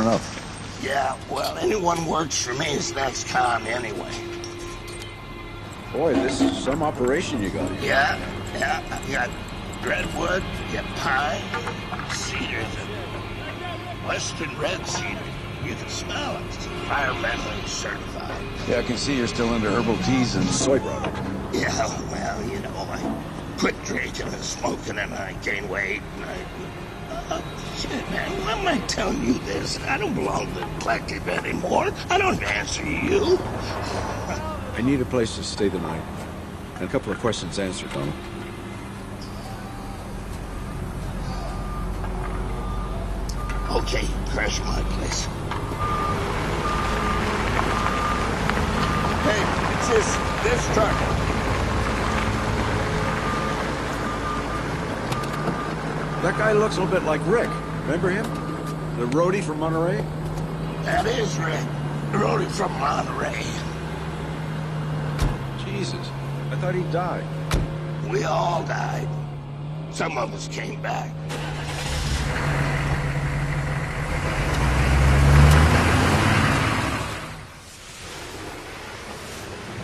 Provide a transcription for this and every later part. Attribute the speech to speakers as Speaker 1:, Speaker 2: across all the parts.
Speaker 1: enough.
Speaker 2: Yeah, well, anyone works for me as next con anyway.
Speaker 1: Boy, this is some operation you got here.
Speaker 2: Yeah, I got redwood, you got pine, cedar, western red cedar. You can smell it. It's environmentally certified.
Speaker 1: Yeah, I can see you're still into herbal teas and soy product.
Speaker 2: Yeah, well, you know, I quit drinking and smoking and I gained weight and shit, man, why am I telling you this? I don't belong to the collective anymore. I don't answer you.
Speaker 1: I need a place to stay the night. And a couple of questions answered, Donald.
Speaker 2: Okay, crash my place. Hey, it's this truck.
Speaker 1: That guy looks a little bit like Rick. Remember him? The roadie from Monterey?
Speaker 2: That is Rick. The roadie from Monterey.
Speaker 1: Jesus, I thought he died.
Speaker 2: We all died. Some of us came back.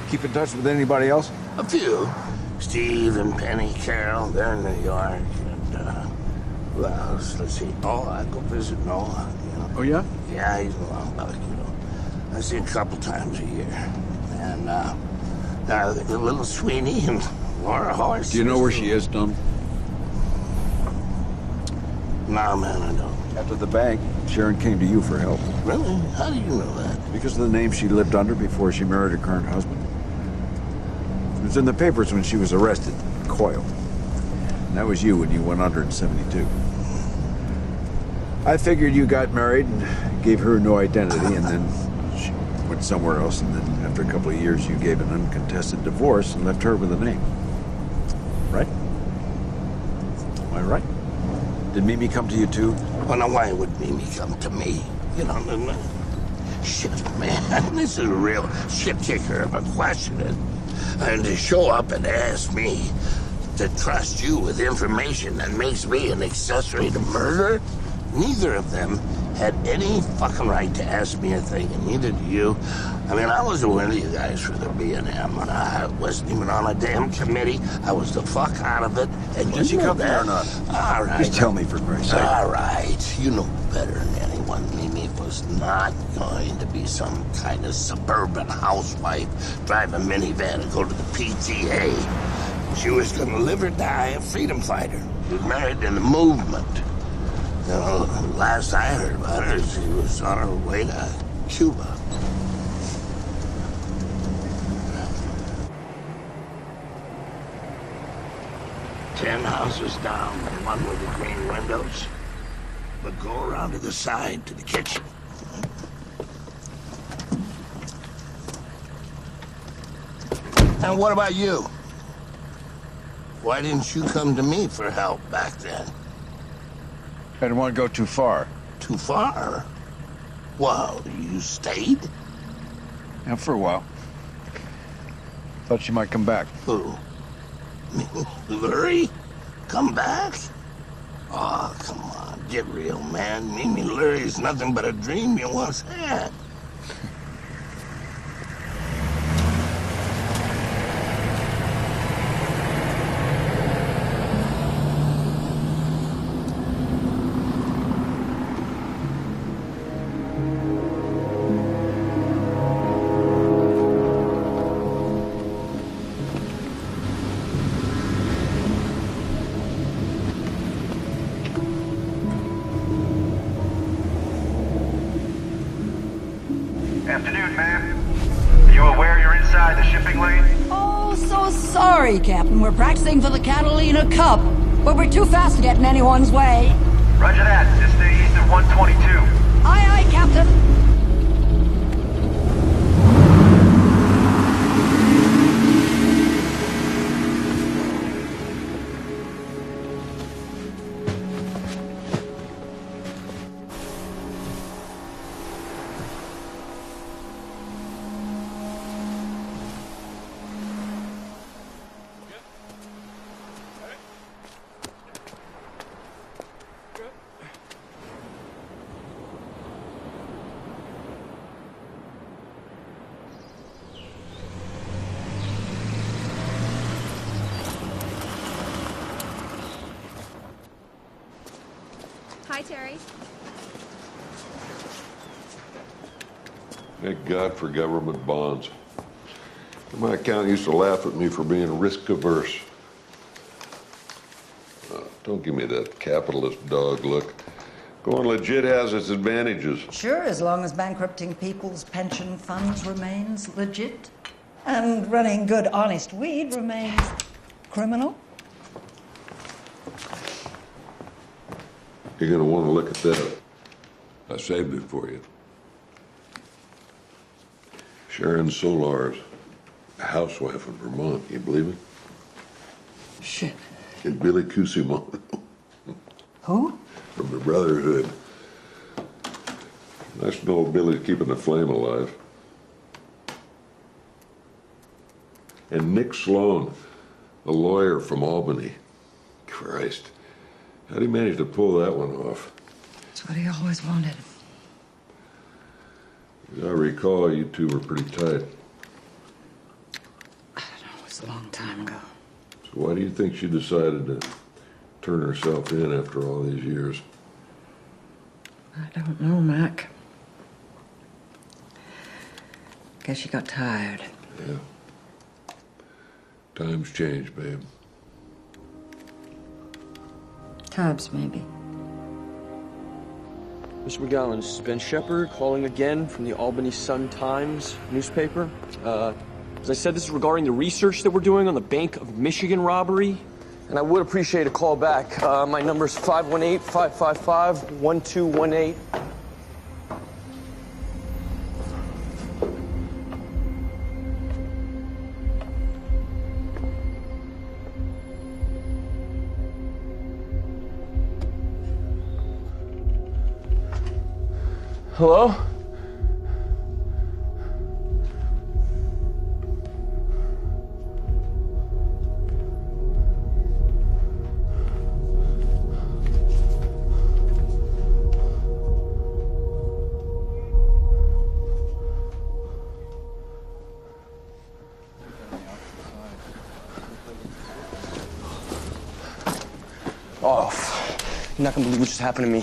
Speaker 1: Keep in touch with anybody else?
Speaker 2: A few. Steve and Penny, Carol, they're in New York. And, who else? Let's see. Oh, I go visit Noah, you know.
Speaker 1: Oh, yeah?
Speaker 2: Yeah, he's a long buck, you know. I see him a couple times a year. And, the little Sweeney and Laura Horse.
Speaker 1: Do you know where she is, Don?
Speaker 2: No, man, I don't.
Speaker 1: After the bank, Sharon came to you for help.
Speaker 2: Really? How do you know that?
Speaker 1: Because of the name she lived under before she married her current husband. It was in the papers when she was arrested, Coyle. And that was you when you went under in '72. I figured you got married and gave her no identity, and then she went somewhere else, and then after a couple of years you gave an uncontested divorce and left her with a name. Right? Am I right? Did Mimi come to you too?
Speaker 2: Well, now why would Mimi come to me? You know, shit, man, this is a real shit kicker of a question. And to show up and ask me to trust you with information that makes me an accessory to murder? Neither of them had any fucking right to ask me a thing, and neither do you. I mean, I wasn't one of you guys for the B&M, and I wasn't even on a damn committee. I was the fuck out of it, and
Speaker 1: Did she come
Speaker 2: that.
Speaker 1: here or not?
Speaker 2: All right.
Speaker 1: Just tell me for Christ's sake.
Speaker 2: All right. You know better than anyone. Mimi was not going to be some kind of suburban housewife, drive a minivan and go to the PTA. She was going to live or die a freedom fighter. She was married in the movement. You know, last I heard about her, she was on her way to Cuba. Ten houses down, the one with the green windows. But go around to the side, to the kitchen. And what about you? Why didn't you come to me for help back then?
Speaker 1: I didn't want to go too far.
Speaker 2: Too far? Well, you stayed?
Speaker 1: Yeah, for a while. Thought she might come back.
Speaker 2: Who? Lurie? Come back? Oh, come on, get real, man. Mimi Lurie's nothing but a dream you once had.
Speaker 3: Afternoon, ma'am. Are you aware you're inside the shipping lane?
Speaker 4: Oh, so sorry, Captain. We're practicing for the Catalina Cup, but we're too fast to get in anyone's way.
Speaker 3: Roger that. Just stay east of 122.
Speaker 4: Aye, aye, Captain.
Speaker 5: Terry.
Speaker 6: Thank God for government bonds. My accountant used to laugh at me for being risk-averse. Don't give me that capitalist dog look. Going legit has its advantages.
Speaker 4: Sure, as long as bankrupting people's pension funds remains legit. And running good, honest weed remains criminal.
Speaker 6: You're gonna want to look at that. I saved it for you. Sharon Solar's a housewife in Vermont. You believe it?
Speaker 4: Shit.
Speaker 6: And Billy Cusimo.
Speaker 4: Who?
Speaker 6: From the Brotherhood. Nice to know Billy's keeping the flame alive. And Nick Sloan, a lawyer from Albany. Christ. How'd he manage to pull that one off?
Speaker 4: That's what he always wanted.
Speaker 6: As I recall, you two were pretty tight.
Speaker 4: I don't know, it was a long time ago.
Speaker 6: So why do you think she decided to turn herself in after all these years?
Speaker 4: I don't know, Mac. Guess she got tired.
Speaker 6: Yeah. Times change, babe.
Speaker 4: Times, maybe.
Speaker 7: Mr. McGowan, this is Ben Shepard calling again from the Albany Sun-Times newspaper. As I said, this is regarding the research that we're doing on the Bank of Michigan robbery. And I would appreciate a call back. My number is 518-555-1218. Hello? Oh, you're not gonna believe what just happened to me.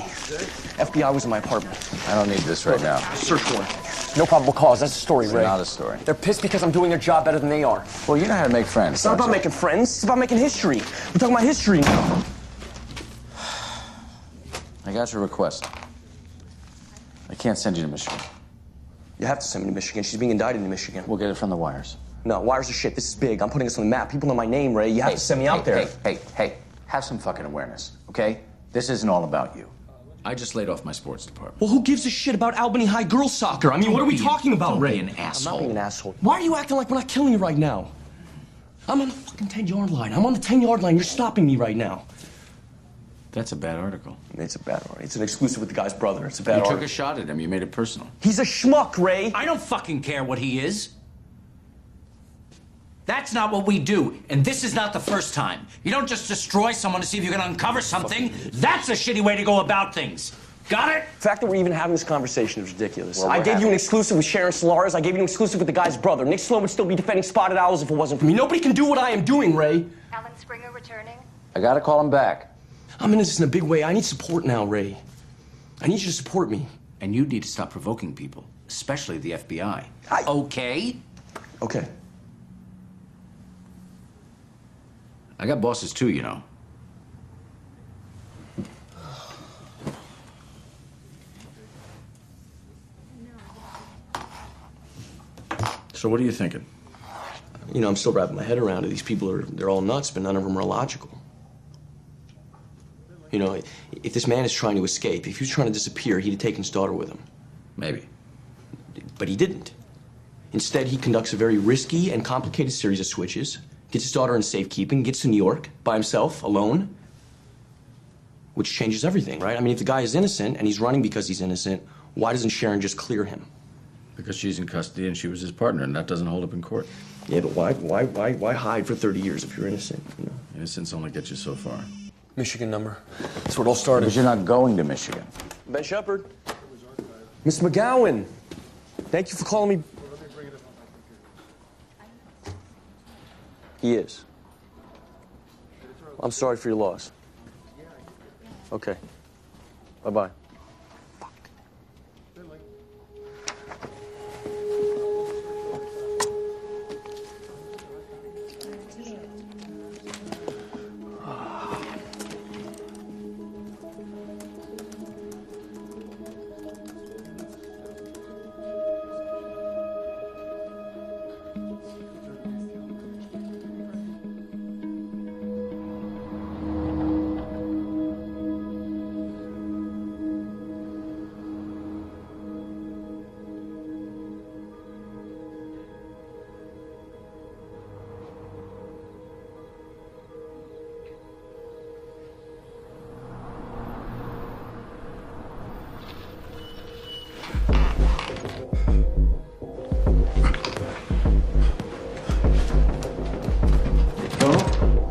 Speaker 7: FBI was in my apartment.
Speaker 8: I don't need this right now.
Speaker 7: Search warrant. No probable cause. That's a story, Ray.
Speaker 8: Not a story.
Speaker 7: They're pissed because I'm doing their job better than they are.
Speaker 8: Well, you know how to make friends.
Speaker 7: It's not about making friends. It's about making history. We're talking about history now.
Speaker 8: I got your request. I can't send you to Michigan.
Speaker 7: You have to send me to Michigan. She's being indicted in Michigan.
Speaker 8: We'll get it from the wires.
Speaker 7: No, wires are shit. This is big. I'm putting us on the map. People know my name, Ray. You have to send me out there.
Speaker 8: Hey. Have some fucking awareness, okay? This isn't all about you. I just laid off my sports department.
Speaker 7: Well, who gives a shit about Albany High girls soccer? I mean, what are we talking about, Ray?
Speaker 8: Don't be an asshole.
Speaker 7: I'm not being an asshole. Why are you acting like we're not killing you right now? I'm on the fucking 10-yard line. I'm on the 10-yard line. You're stopping me right now.
Speaker 8: That's a bad article.
Speaker 7: It's a bad article. It's an exclusive with the guy's brother. It's a bad article.
Speaker 8: You took a shot at him. You made it personal.
Speaker 7: He's a schmuck, Ray.
Speaker 9: I don't fucking care what he is. That's not what we do, and this is not the first time. You don't just destroy someone to see if you can uncover something. That's a shitty way to go about things. Got it?
Speaker 7: The fact that we're even having this conversation is ridiculous.
Speaker 8: Well,
Speaker 7: I gave you an exclusive with Sharon Solaris. I gave you an exclusive with the guy's brother. Nick Sloan would still be defending Spotted Owls if it wasn't for me. Nobody can do what I am doing, Ray.
Speaker 5: Alan Springer returning.
Speaker 8: I gotta call him back.
Speaker 7: I'm in this in a big way. I need support now, Ray. I need you to support me.
Speaker 9: And you need to stop provoking people, especially the FBI. Okay?
Speaker 7: Okay.
Speaker 9: I got bosses too, you know.
Speaker 8: So what are you thinking?
Speaker 7: You know, I'm still wrapping my head around it. These people they're all nuts, but none of them are logical. You know, if this man is trying to escape, if he was trying to disappear, he'd have taken his daughter with him.
Speaker 8: Maybe.
Speaker 7: But he didn't. Instead, he conducts a very risky and complicated series of switches, gets his daughter in safekeeping, gets to New York by himself, alone, which changes everything, right? I mean, if the guy is innocent and he's running because he's innocent, why doesn't Sharon just clear him?
Speaker 8: Because she's in custody and she was his partner, and that doesn't hold up in court.
Speaker 7: Yeah, but why hide for 30 years if you're innocent, you know?
Speaker 8: Innocence only gets you so far.
Speaker 7: Michigan number. That's where it all started.
Speaker 8: Because you're not going to Michigan.
Speaker 7: Ben Shepard. Mr. McGowan. Thank you for calling me. He is. I'm sorry for your loss. Okay. Bye.
Speaker 5: Bye-bye.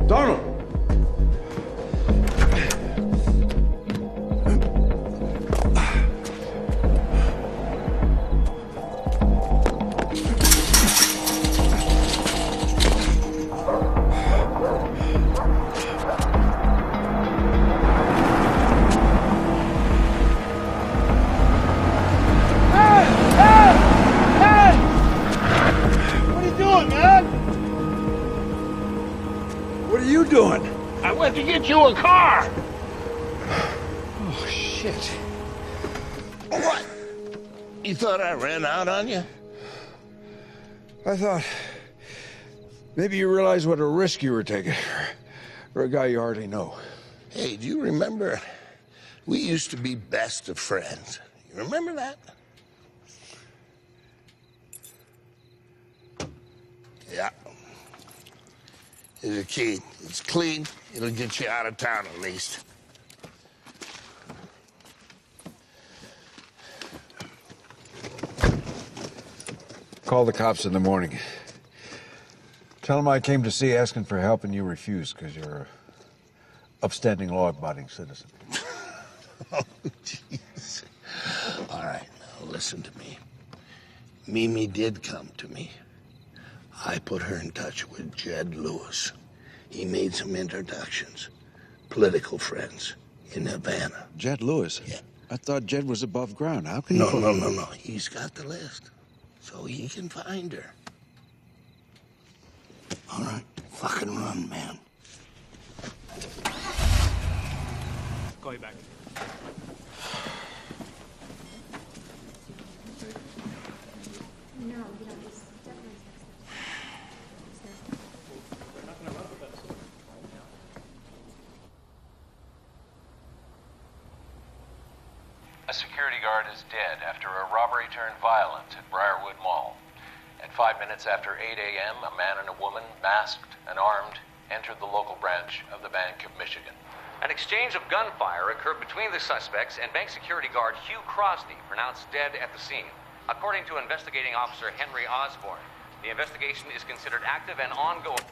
Speaker 1: Donald! What are you doing?
Speaker 2: I went to get you a car.
Speaker 1: Oh, shit.
Speaker 2: What? You thought I ran out on you?
Speaker 1: I thought maybe you realized what a risk you were taking for a guy you hardly know.
Speaker 2: Hey, do you remember we used to be best of friends? You remember that? Yeah. Here's a key. It's clean. It'll get you out of town at least.
Speaker 1: Call the cops in the morning. Tell them I came to see asking for help and you refused because you're a upstanding, law-abiding citizen.
Speaker 2: Oh, jeez. All right, now listen to me. Mimi did come to me. I put her in touch with Jed Lewis. He made some introductions. Political friends in Havana.
Speaker 1: Jed Lewis?
Speaker 2: Yeah.
Speaker 1: I thought Jed was above ground. How can
Speaker 2: No,
Speaker 1: he...
Speaker 2: no. He's got the list. So he can find her. All right, fucking run, man.
Speaker 10: Call you back.
Speaker 11: A security guard is dead after a robbery turned violent at Briarwood Mall. At 5 minutes after 8 a.m., a man and a woman, masked and armed, entered the local branch of the Bank of Michigan.
Speaker 12: An exchange of gunfire occurred between the suspects and bank security guard Hugh Crosney, pronounced dead at the scene. According to investigating officer Henry Osborne, the investigation is considered active and ongoing.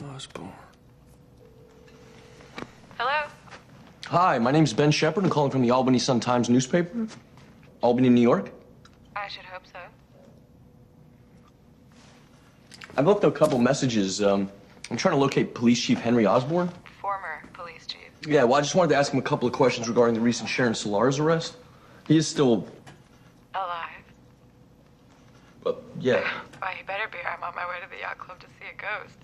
Speaker 6: Osborne.
Speaker 13: Hello?
Speaker 7: Hi, my name's Ben Shepard. I'm calling from the Albany Sun-Times newspaper. Albany, New York.
Speaker 13: I should hope so.
Speaker 7: I've left a couple messages. I'm trying to locate Police Chief Henry Osborne.
Speaker 13: Former police chief.
Speaker 7: Yeah, well, I just wanted to ask him a couple of questions regarding the recent Sharon Solar's arrest. He is still...
Speaker 13: Alive.
Speaker 7: Yeah.
Speaker 13: Why, he better be. I'm on my way to the yacht club to see a ghost.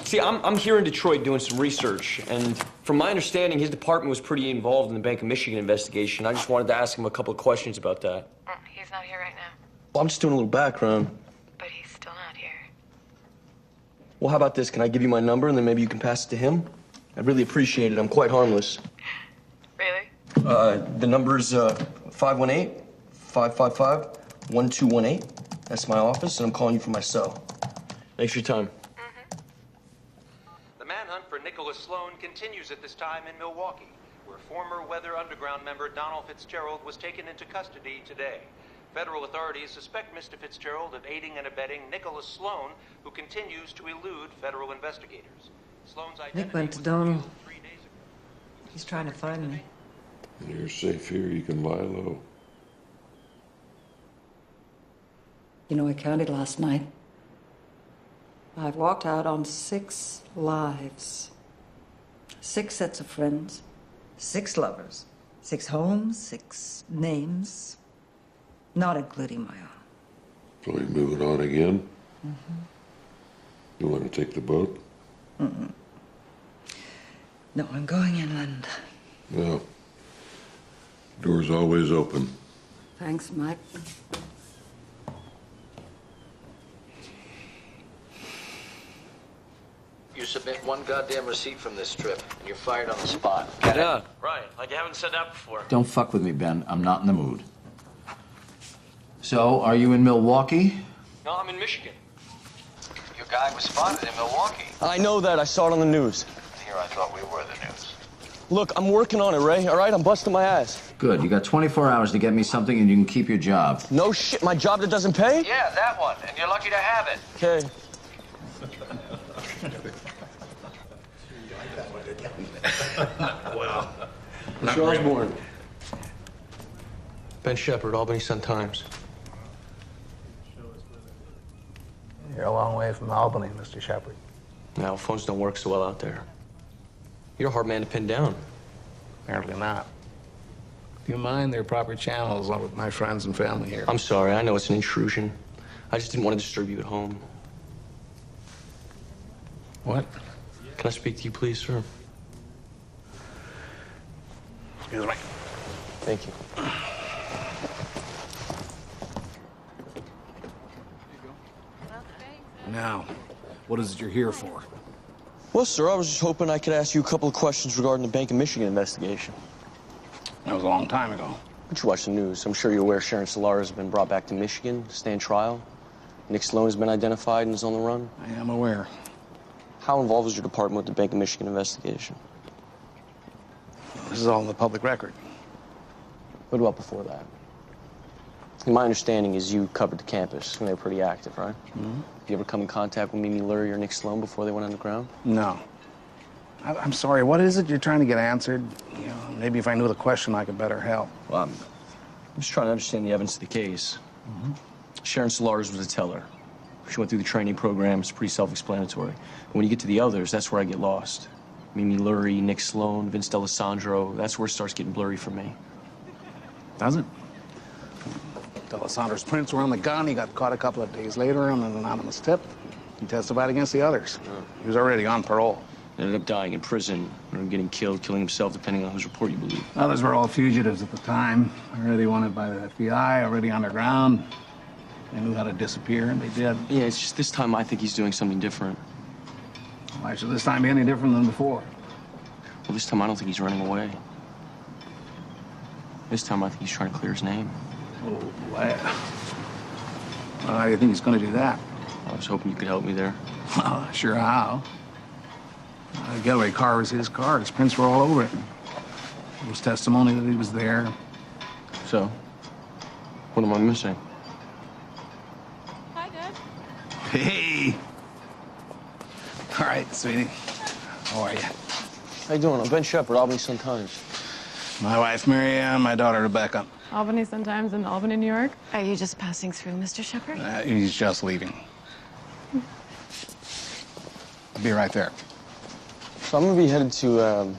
Speaker 7: See, I'm here in Detroit doing some research, and from my understanding, his department was pretty involved in the Bank of Michigan investigation. I just wanted to ask him a couple of questions about that.
Speaker 13: He's not here right now.
Speaker 7: Well, I'm just doing a little background.
Speaker 13: But he's still not here.
Speaker 7: Well, how about this? Can I give you my number, and then maybe you can pass it to him? I'd really appreciate it. I'm quite harmless.
Speaker 13: Really?
Speaker 7: The number is 518-555-1218. That's my office, and I'm calling you from my cell. Thanks for your time.
Speaker 12: The manhunt for Nicholas Sloan continues at this time in Milwaukee, where former Weather Underground member Donald Fitzgerald was taken into custody today. Federal authorities suspect Mr. Fitzgerald of aiding and abetting Nicholas Sloan, who continues to elude federal investigators. Sloan's identity
Speaker 4: Nick went to Donald. He's trying to find me.
Speaker 6: You're safe here. You can lie low.
Speaker 4: You know, I counted last night. I've walked out on 6 lives. 6 sets of friends, 6 lovers, 6 homes, 6 names, not including my own.
Speaker 6: So you're moving on again?
Speaker 4: Mm-hmm.
Speaker 6: You want to take the boat?
Speaker 4: Mm-mm. No, I'm going inland.
Speaker 6: Well, door's always open.
Speaker 4: Thanks, Mike.
Speaker 5: You submit one goddamn receipt from this trip, and you're fired on the spot.
Speaker 9: Yeah, right. Like you haven't said that before.
Speaker 8: Don't fuck with me, Ben. I'm not in the mood. So, are you in Milwaukee?
Speaker 9: No, I'm in Michigan.
Speaker 5: Your guy was spotted in Milwaukee.
Speaker 7: I know that. I saw it on the news.
Speaker 5: Here, I thought we were the news.
Speaker 7: Look, I'm working on it, Ray. All right? I'm busting my ass.
Speaker 8: Good. You got 24 hours to get me something and you can keep your job.
Speaker 7: No shit. My job that doesn't pay?
Speaker 5: Yeah, that one. And you're lucky to have it.
Speaker 7: Okay.
Speaker 2: Well,
Speaker 7: Mr. Osborne. Ben Shepard, Albany Sun-Times.
Speaker 14: You're a long way from Albany, Mr. Shepard.
Speaker 7: Now, phones don't work so well out there. You're a hard man to pin down.
Speaker 14: Apparently not. Do you mind? There are proper channels with my friends and family here.
Speaker 7: I'm sorry. I know it's an intrusion. I just didn't want to disturb you at home.
Speaker 14: What?
Speaker 7: Can I speak to you, please, sir?
Speaker 14: Excuse me.
Speaker 7: Thank you.
Speaker 14: Now, what is it you're here for?
Speaker 7: Well, sir, I was just hoping I could ask you a couple of questions regarding the Bank of Michigan investigation.
Speaker 14: That was a long time ago.
Speaker 7: But you watch the news. I'm sure you're aware Sharon Solar has been brought back to Michigan to stand trial. Nick Sloan has been identified and is on the run.
Speaker 14: I am aware.
Speaker 7: How involved was your department with the Bank of Michigan investigation?
Speaker 14: This is all in the public record.
Speaker 7: What about before that? My understanding is you covered the campus, and they were pretty active, right?
Speaker 14: Mm-hmm.
Speaker 7: You ever come in contact with Mimi Lurie or Nick Sloan before they went underground?
Speaker 14: No. I'm sorry, what is it you're trying to get answered? You know, maybe if I knew the question, I could better help.
Speaker 7: Well, I'm just trying to understand the evidence of the case.
Speaker 14: Mm-hmm.
Speaker 7: Sharon Solars was a teller. She went through the training program. It's pretty self-explanatory. But when you get to the others, that's where I get lost. Mimi Lurie, Nick Sloan, Vince D'Alessandro, that's where it starts getting blurry for me.
Speaker 14: Does it? D'Alessandro's prints were on the gun. He got caught a couple of days later on an anonymous tip. He testified against the others. He was already on parole.
Speaker 7: Ended up dying in prison, or getting killed, killing himself, depending on whose report you believe.
Speaker 14: Others were all fugitives at the time, already wanted by the FBI, already underground. They knew how to disappear, and they did.
Speaker 7: Yeah, it's just this time I think he's doing something different.
Speaker 14: Why should this time be any different than before?
Speaker 7: Well, this time I don't think he's running away. This time I think he's trying to clear his name.
Speaker 14: Well, how do you think he's going to do that?
Speaker 7: I was hoping you could help me there.
Speaker 14: Well, sure how. The getaway car was his car. His prints were all over it. There was testimony that he was there.
Speaker 7: So, what am I missing?
Speaker 13: Hi, Dad.
Speaker 14: Hey! All right, sweetie. How are you?
Speaker 7: How you doing? I'm Ben Shepard, Albany Sun-Times.
Speaker 14: My wife, Mary Ann, my daughter, Rebecca.
Speaker 13: Albany Sun-Times in Albany, New York. Are you just passing through, Mr. Shepard?
Speaker 14: He's just leaving. I'll be right there.
Speaker 7: So I'm gonna be headed to,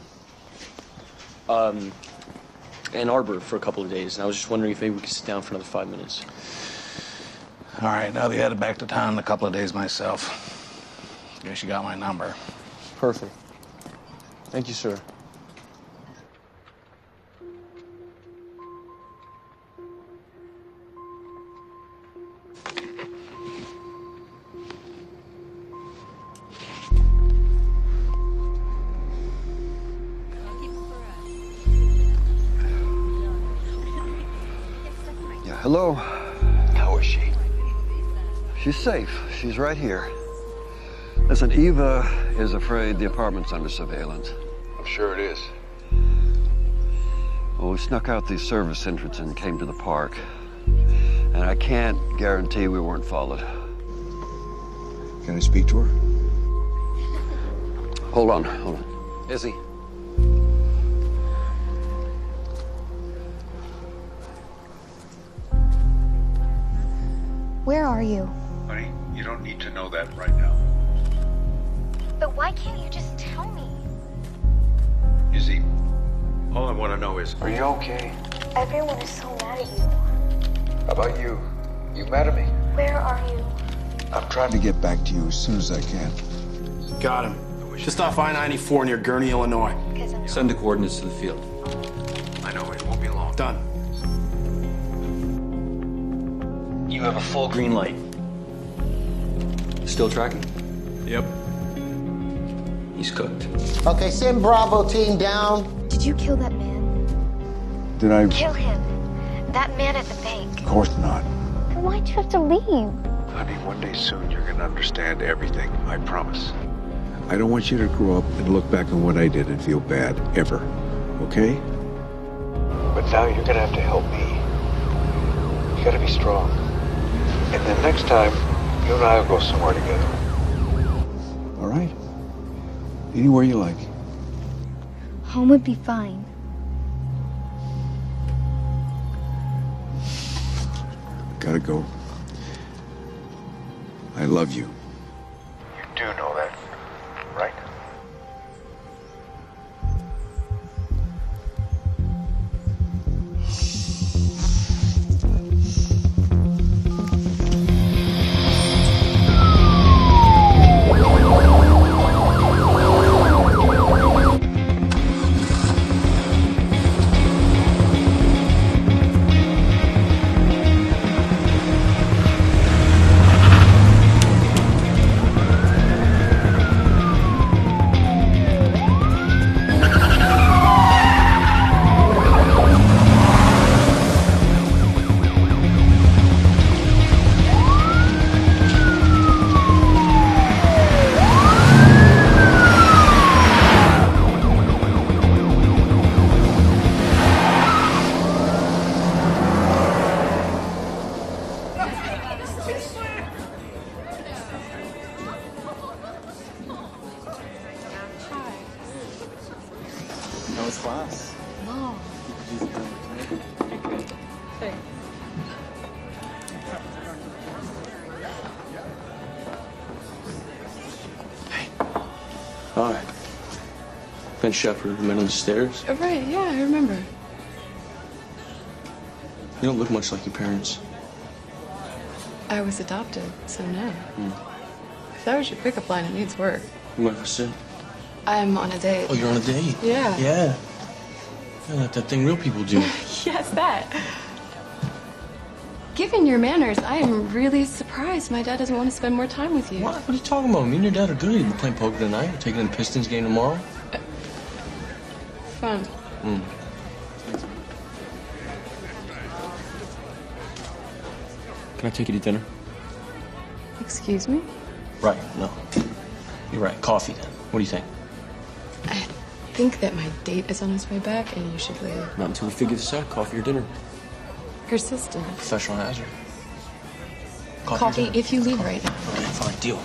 Speaker 7: Ann Arbor for a couple of days, and I was just wondering if maybe we could sit down for another 5 minutes.
Speaker 14: All right, I'll be headed back to town in a couple of days myself. Guess you got my number.
Speaker 7: Perfect. Thank you, sir.
Speaker 15: Hello.
Speaker 5: How is she?
Speaker 15: She's safe. She's right here. Listen, Eva is afraid the apartment's under surveillance.
Speaker 6: I'm sure it is.
Speaker 15: Well, we snuck out the service entrance and came to the park. And I can't guarantee we weren't followed.
Speaker 1: Can I speak to her?
Speaker 15: Hold on. Izzy.
Speaker 16: Where are you?
Speaker 1: Honey, you don't need to know that right now.
Speaker 16: Why can't you just tell me?
Speaker 1: You see, all I want to know is, are you okay?
Speaker 16: Everyone is so mad at you.
Speaker 1: How about you? You mad at me?
Speaker 16: Where are you?
Speaker 1: I'm trying to get back to you as soon as I can.
Speaker 7: Got him. Just off I-94 near Gurney, Illinois.
Speaker 17: Send the coordinates to the field.
Speaker 1: I know, it won't be long.
Speaker 7: Done.
Speaker 17: You have a full green light. Still tracking?
Speaker 7: Yep.
Speaker 17: He's cooked.
Speaker 18: Okay, send Bravo team down.
Speaker 16: Did you kill that man?
Speaker 1: Did I?
Speaker 16: Kill him. That man at the bank.
Speaker 1: Of course not.
Speaker 16: Then why'd you have to leave?
Speaker 1: Honey, one day soon you're gonna understand everything, I promise. I don't want you to grow up and look back on what I did and feel bad, ever. Okay? But now you're gonna have to help me. You gotta be strong. And then next time, you and I will go somewhere together. All right? Anywhere you like.
Speaker 16: Home would be fine.
Speaker 1: Gotta go. I love you. You do know that, right?
Speaker 17: How was class?
Speaker 13: No. Hey.
Speaker 7: All right. Ben Shepard, the man on the stairs.
Speaker 13: Oh, right, yeah, I remember.
Speaker 7: You don't look much like your parents.
Speaker 13: I was adopted, so no. If that was your pickup line, it needs work.
Speaker 7: You might have sit.
Speaker 13: I'm on a date.
Speaker 7: Oh, you're on a date?
Speaker 13: Yeah.
Speaker 7: Yeah. Yeah, like that thing real people do.
Speaker 13: Yes, that. Given your manners, I am really surprised my dad doesn't want to spend more time with you.
Speaker 7: What? What are you talking about? Me and your dad are good. We're playing poker tonight. We're taking in the Pistons game tomorrow.
Speaker 13: Fun.
Speaker 7: Can I take you to dinner?
Speaker 13: Excuse me?
Speaker 7: Right, no. You're right. Coffee then. What do you think?
Speaker 13: I think that my date is on his way back and you should leave.
Speaker 7: Not until we figure this out. Coffee or dinner?
Speaker 13: Persistent.
Speaker 7: Professional hazard.
Speaker 13: Coffee if you leave right now.
Speaker 7: Okay, fine. Deal.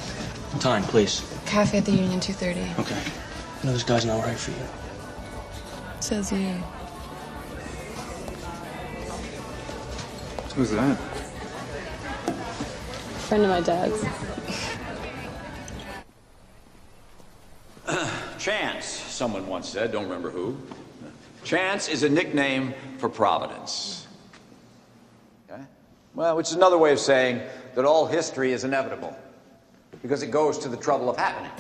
Speaker 7: Time, please.
Speaker 13: Cafe at the Union, 2:30.
Speaker 7: Okay. No, this guy's not right for you.
Speaker 13: Says you.
Speaker 17: Who's that?
Speaker 13: Friend of my dad's.
Speaker 19: Chance, someone once said, don't remember who. Chance is a nickname for Providence. Okay? Well, which is another way of saying that all history is inevitable, because it goes to the trouble of happening.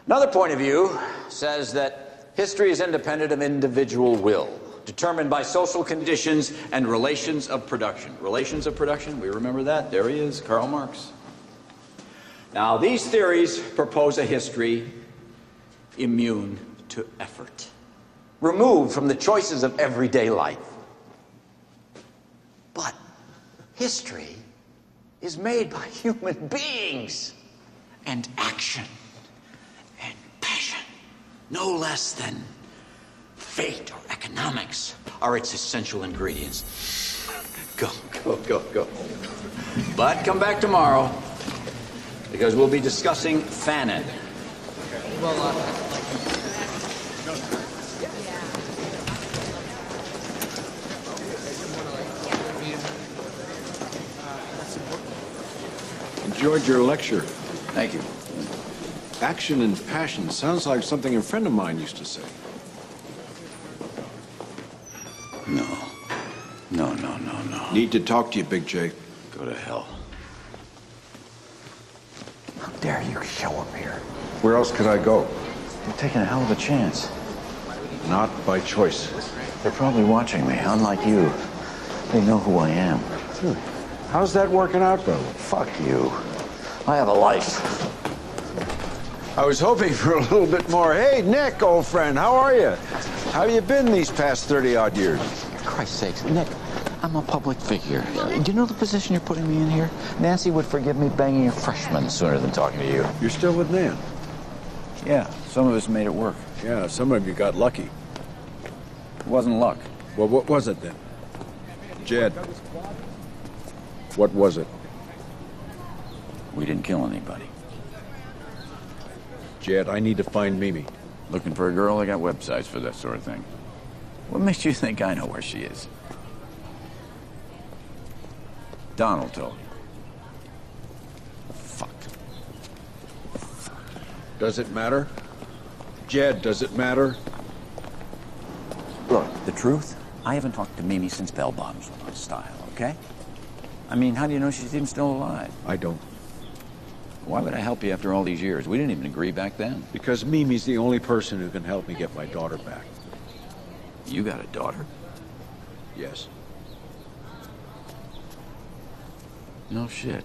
Speaker 19: Another point of view says that history is independent of individual will, determined by social conditions and relations of production. Relations of production, we remember that. There he is, Karl Marx. Now, these theories propose a history immune to effort, removed from the choices of everyday life. But history is made by human beings, and action and passion, no less than fate or economics, are its essential ingredients. Go, go, go, go. But come back tomorrow, because we'll be discussing Fanon.
Speaker 1: Enjoyed your lecture.
Speaker 19: Thank you.
Speaker 1: Action and passion sounds like something a friend of mine used to say.
Speaker 19: No. No.
Speaker 1: Need to talk to you, Big J.
Speaker 19: Go to hell.
Speaker 8: How dare you show up here?
Speaker 1: Where else could I go?
Speaker 8: You're taking a hell of a chance.
Speaker 1: Not by choice.
Speaker 8: They're probably watching me, unlike you. They know who I am.
Speaker 1: How's that working out, brother?
Speaker 8: Fuck you. I have a life.
Speaker 1: I was hoping for a little bit more. Hey, Nick, old friend, how are you? How you been these past 30-odd years?
Speaker 8: For Christ's sakes, Nick, I'm a public figure. Do you know the position you're putting me in here? Nancy would forgive me banging a freshman sooner than talking to you.
Speaker 1: You're still with Nan?
Speaker 8: Yeah, some of us made it work.
Speaker 1: Yeah, some of you got lucky.
Speaker 8: It wasn't luck.
Speaker 1: Well, what was it then? Jed, what was it?
Speaker 8: We didn't kill anybody.
Speaker 1: Jed, I need to find Mimi.
Speaker 8: Looking for a girl? I got websites for that sort of thing. What makes you think I know where she is? Donald told you. Fuck.
Speaker 1: Does it matter? Jed, does it matter?
Speaker 8: Look, the truth? I haven't talked to Mimi since bell bottoms went on style, okay? I mean, how do you know she's even still alive?
Speaker 1: I don't.
Speaker 8: Why would I help you after all these years? We didn't even agree back then.
Speaker 1: Because Mimi's the only person who can help me get my daughter back.
Speaker 8: You got a daughter?
Speaker 1: Yes.
Speaker 8: No shit.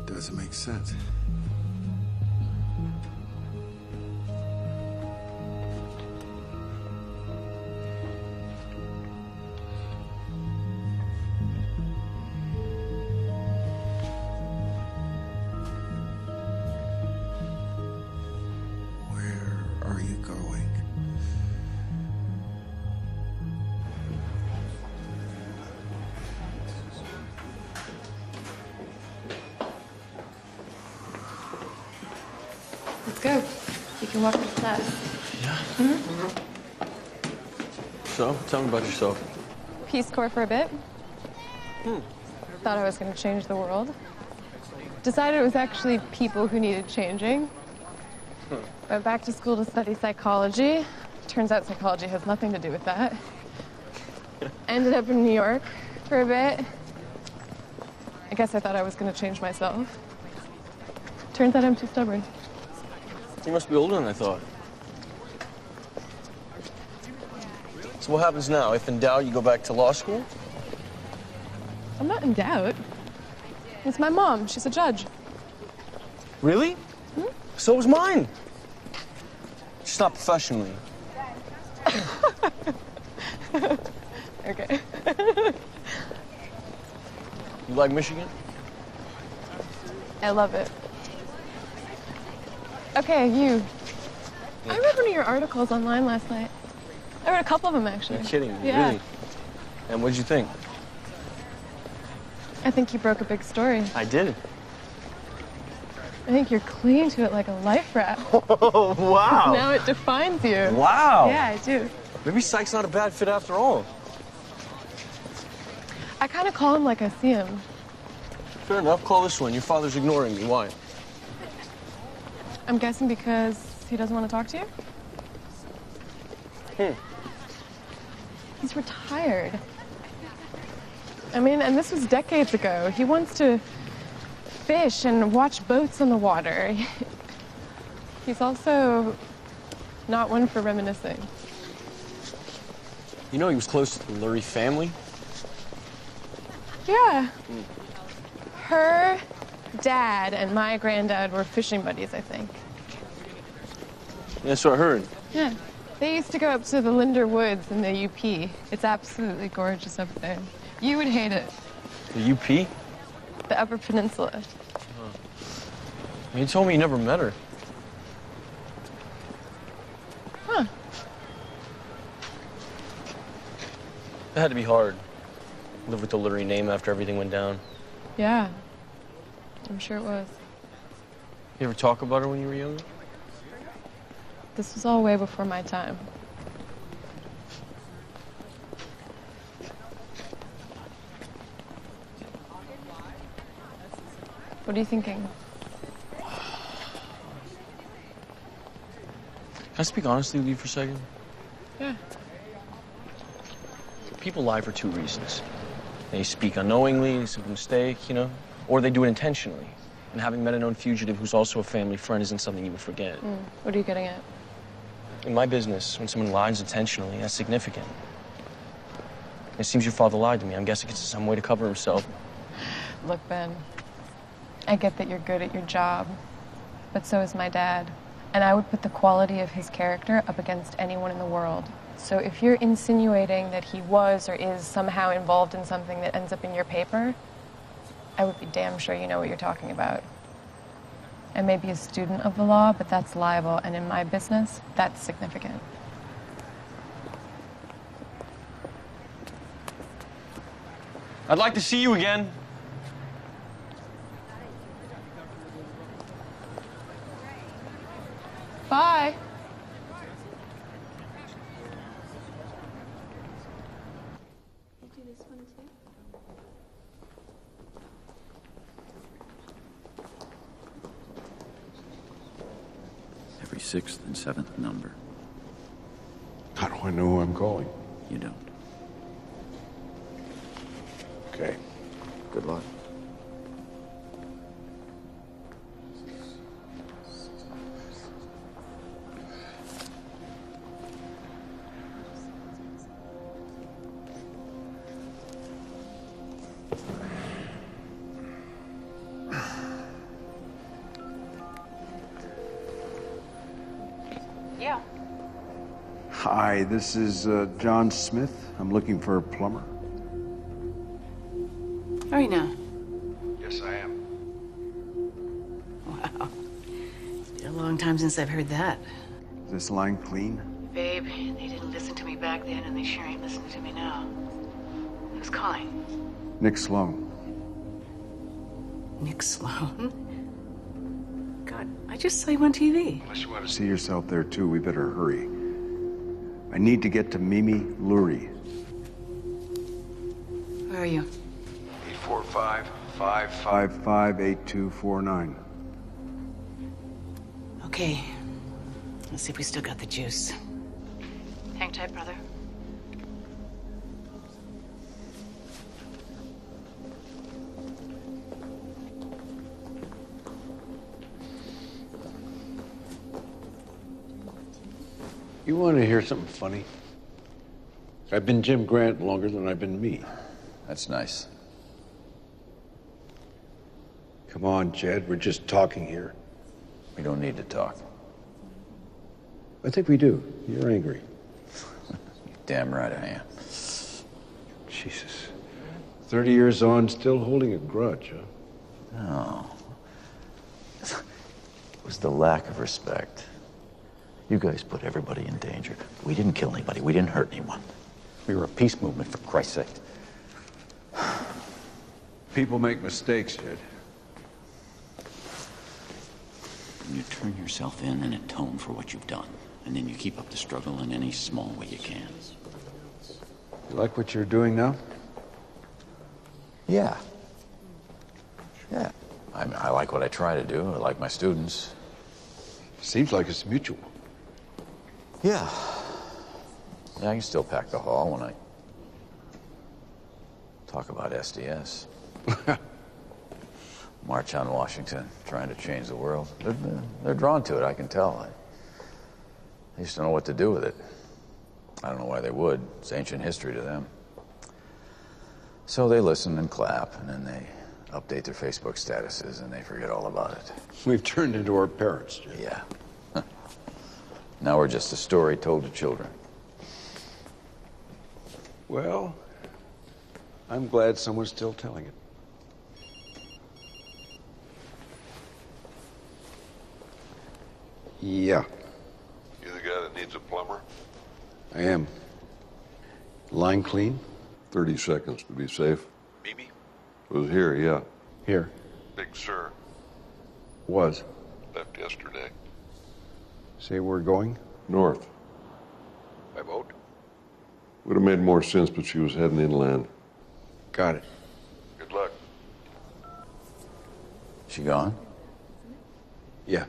Speaker 1: Doesn't make sense. Where are you going?
Speaker 13: Let's go. You can walk to class.
Speaker 7: Yeah.
Speaker 13: Mm-hmm.
Speaker 7: So, tell me about yourself.
Speaker 13: Peace Corps for a bit. Thought I was going to change the world. Decided it was actually people who needed changing. Went back to school to study psychology. Turns out psychology has nothing to do with that. Ended up in New York for a bit. I guess I thought I was going to change myself. Turns out I'm too stubborn.
Speaker 7: You must be older than I thought. So what happens now? If in doubt, you go back to law school?
Speaker 13: I'm not in doubt. It's my mom. She's a judge.
Speaker 7: Really? So was mine. Just not professionally.
Speaker 13: Okay.
Speaker 7: You like Michigan?
Speaker 13: I love it. Okay, you. I read one of your articles online last night. I read a couple of them, actually.
Speaker 7: You're kidding me,
Speaker 13: Yeah.
Speaker 7: really? And what'd you think?
Speaker 13: I think you broke a big story.
Speaker 7: I did.
Speaker 13: I think you're clinging to it like a life raft.
Speaker 7: Oh, wow.
Speaker 13: Now it defines you.
Speaker 7: Wow.
Speaker 13: Yeah, I do.
Speaker 7: Maybe Psych's not a bad fit after all.
Speaker 13: I kind of call him like I see him.
Speaker 7: Fair enough. Call this one. Your father's ignoring me. Why?
Speaker 13: I'm guessing because he doesn't want to talk to you? He's retired. I mean, and this was decades ago. He wants to fish and watch boats on the water. He's also not one for reminiscing.
Speaker 7: You know he was close to the Lurie family?
Speaker 13: Yeah. Her dad and my granddad were fishing buddies, I think.
Speaker 17: That's what I heard.
Speaker 13: Yeah. They used to go up to the Linder Woods in the UP. It's absolutely gorgeous up there. You would hate it.
Speaker 17: The UP?
Speaker 13: The Upper Peninsula.
Speaker 17: You told me you never met her.
Speaker 13: Huh.
Speaker 17: It had to be hard. Live with the literary name after everything went down.
Speaker 13: Yeah. I'm sure it was.
Speaker 17: You ever talk about her when you were younger?
Speaker 13: This was all way before my time. What are you thinking?
Speaker 17: Can I speak honestly with you for a second?
Speaker 13: Yeah.
Speaker 17: People lie for two reasons. They speak unknowingly, it's a mistake, you know, or they do it intentionally. And having met a known fugitive who's also a family friend isn't something you would forget.
Speaker 13: What are you getting at?
Speaker 17: In my business, when someone lies intentionally, that's significant. It seems your father lied to me. I'm guessing it's some way to cover himself.
Speaker 13: Look, Ben, I get that you're good at your job, but so is my dad. And I would put the quality of his character up against anyone in the world. So if you're insinuating that he was or is somehow involved in something that ends up in your paper, I would be damn sure you know what you're talking about. I may be a student of the law, but that's liable, and in my business, that's significant.
Speaker 17: I'd like to see you again.
Speaker 13: Bye.
Speaker 20: Every 6th and 7th number.
Speaker 1: How do I know who I'm calling?
Speaker 20: You don't.
Speaker 1: Okay.
Speaker 20: Good luck.
Speaker 13: Yeah.
Speaker 1: Hi, this is John Smith. I'm looking for a plumber.
Speaker 21: Are you now?
Speaker 1: Yes, I am.
Speaker 21: Wow. It's been a long time since I've heard that.
Speaker 1: Is this line clean?
Speaker 21: Babe, they didn't listen to me back then, and they sure ain't listening to me now. Who's calling?
Speaker 1: Nick Sloan.
Speaker 21: Nick Sloan? God, I just saw you on TV.
Speaker 1: Unless you want to see yourself there, too, we better hurry. I need to get to Mimi Lurie.
Speaker 21: Where are you?
Speaker 1: 845-555-8249.
Speaker 21: Okay. Let's see if we still got the juice. Hang tight, brother.
Speaker 1: You want to hear something funny? I've been Jim Grant longer than I've been me.
Speaker 8: That's nice.
Speaker 1: Come on, Jed, we're just talking here.
Speaker 8: We don't need to talk.
Speaker 1: I think we do. You're angry.
Speaker 8: Damn right I am.
Speaker 1: Jesus. 30 years on, still holding a grudge, huh?
Speaker 8: No. It was the lack of respect. You guys put everybody in danger. We didn't kill anybody. We didn't hurt anyone. We were a peace movement, for Christ's sake.
Speaker 1: People make mistakes, Jed.
Speaker 20: You turn yourself in and atone for what you've done, and then you keep up the struggle in any small way you can.
Speaker 1: You like what you're doing now?
Speaker 8: Yeah. Yeah. I like what I try to do. I like my students.
Speaker 1: Seems like it's mutual.
Speaker 8: Yeah. Yeah, I can still pack the hall when I talk about SDS. March on Washington, trying to change the world. They're drawn to it, I can tell. They just don't know what to do with it. I don't know why they would. It's ancient history to them. So they listen and clap, and then they update their Facebook statuses, and they forget all about it.
Speaker 1: We've turned into our parents, Jim.
Speaker 8: Yeah. Now we're just a story told to children.
Speaker 1: Well, I'm glad someone's still telling it. Yeah,
Speaker 6: You the guy that needs a plumber?
Speaker 1: I am. Line clean?
Speaker 6: 30 seconds to be safe.
Speaker 1: Mimi?
Speaker 6: Was here, yeah.
Speaker 1: Here.
Speaker 6: Big Sur.
Speaker 1: Was.
Speaker 6: Left yesterday.
Speaker 1: Say we're going?
Speaker 6: North.
Speaker 1: By boat?
Speaker 6: Would have made more sense, but she was heading inland.
Speaker 1: Got it.
Speaker 6: Good luck.
Speaker 8: She gone?
Speaker 1: Yeah.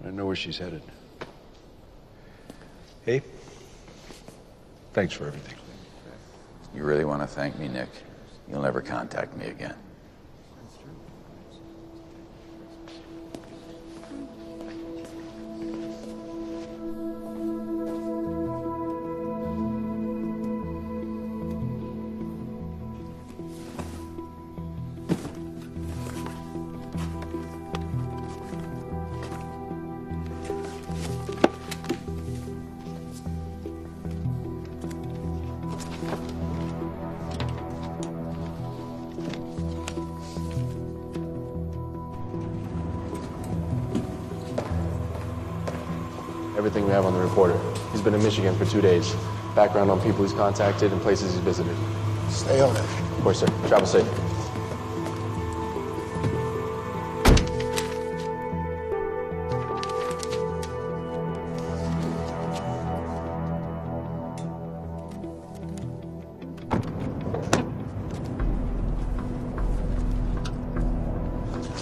Speaker 1: I know where she's headed. Hey, thanks for everything.
Speaker 8: You really want to thank me, Nick? You'll never contact me again.
Speaker 17: Everything we have on the reporter. He's been in Michigan for 2 days. Background on people he's contacted and places he's visited.
Speaker 18: Stay on it.
Speaker 17: Of course, sir. Travel safe.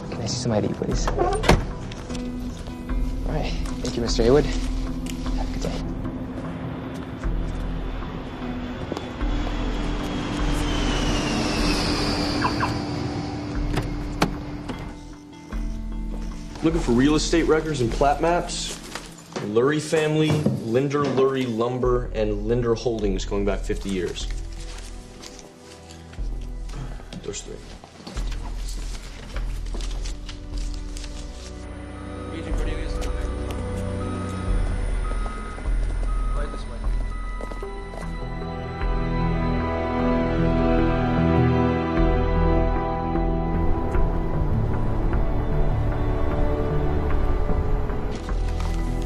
Speaker 3: Can I see some ID, please? All right. Thank you, Mr. Haywood. Have a good day.
Speaker 7: Looking for real estate records and plat maps. Lurie family, Linder Lurie Lumber, and Linder Holdings going back 50 years. Those three.
Speaker 12: Right this way.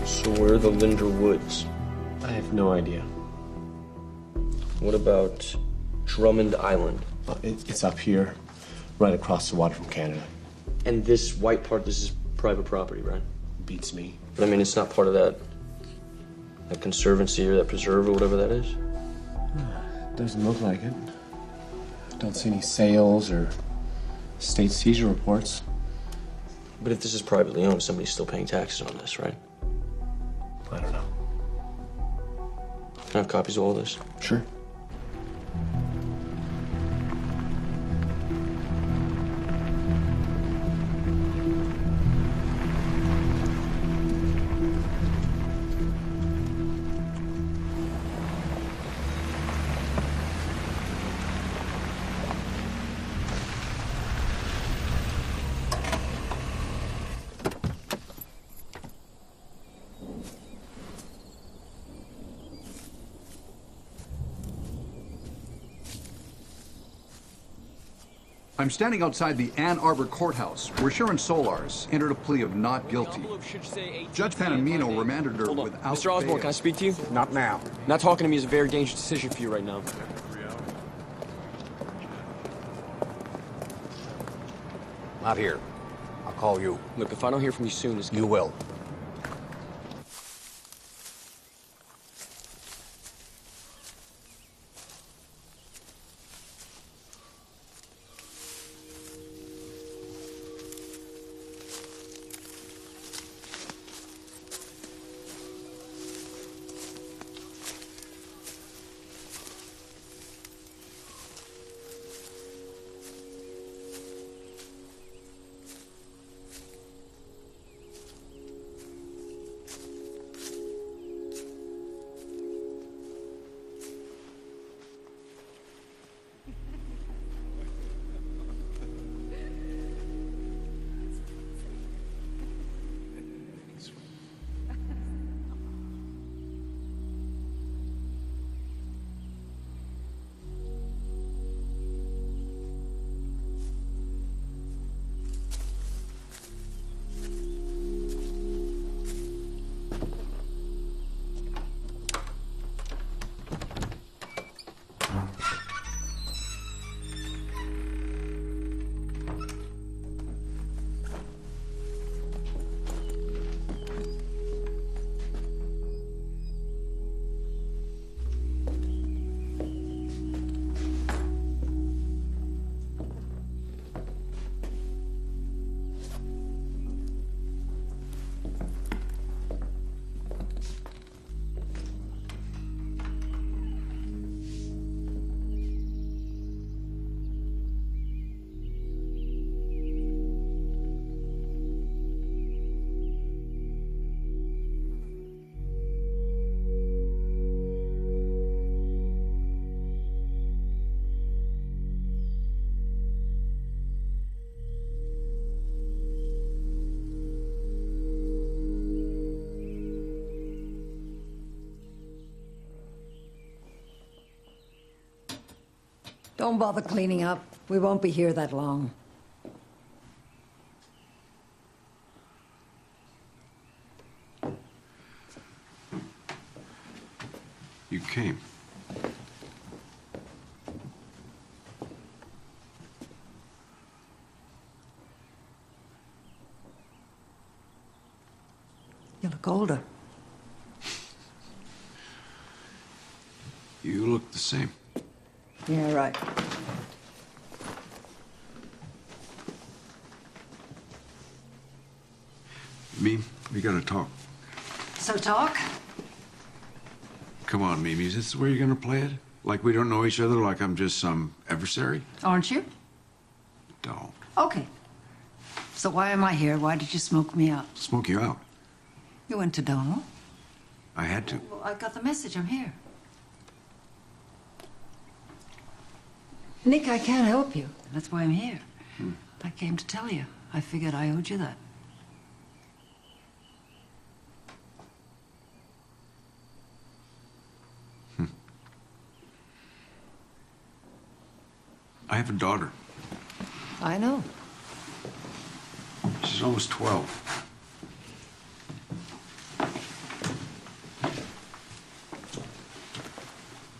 Speaker 7: So where are the Linder Woods?
Speaker 17: I have no idea.
Speaker 7: What about Drummond Island?
Speaker 17: It's up here, right across the water from Canada.
Speaker 7: And this white part, this is private property, right?
Speaker 17: Beats me.
Speaker 7: But I mean, it's not part of that conservancy or that preserve or whatever that is?
Speaker 17: Doesn't look like it. Don't see any sales or state seizure reports.
Speaker 7: But if this is privately owned, somebody's still paying taxes on this, right?
Speaker 17: I don't know.
Speaker 7: Can I have copies of all this?
Speaker 17: Sure.
Speaker 22: I'm standing outside the Ann Arbor courthouse, where Sharon Solars entered a plea of not guilty. Judge Panamino remanded her without
Speaker 17: Mr. Osborne,
Speaker 22: bail.
Speaker 17: can I speak to you?
Speaker 22: Not now.
Speaker 17: Not talking to me is a very dangerous decision for you right now.
Speaker 22: Not here. I'll call you.
Speaker 17: Look, if I don't hear from you soon, it's...
Speaker 22: You will.
Speaker 4: Don't bother cleaning up. We won't be here that long.
Speaker 1: You came.
Speaker 4: You look older.
Speaker 1: You look the same.
Speaker 4: Yeah, right.
Speaker 1: Meme, we gotta talk.
Speaker 4: So talk?
Speaker 1: Come on, Mimi, is this where you're gonna play it? Like we don't know each other, like I'm just some adversary?
Speaker 4: Aren't you?
Speaker 1: Don't.
Speaker 4: Okay. So why am I here? Why did you smoke me out?
Speaker 1: Smoke you out.
Speaker 4: You went to Donald?
Speaker 1: I had to.
Speaker 4: Well, I got the message. I'm here. Nick, I can't help you. That's why I'm here. I came to tell you. I figured I owed you that.
Speaker 1: I have a daughter.
Speaker 4: I know.
Speaker 1: She's almost 12.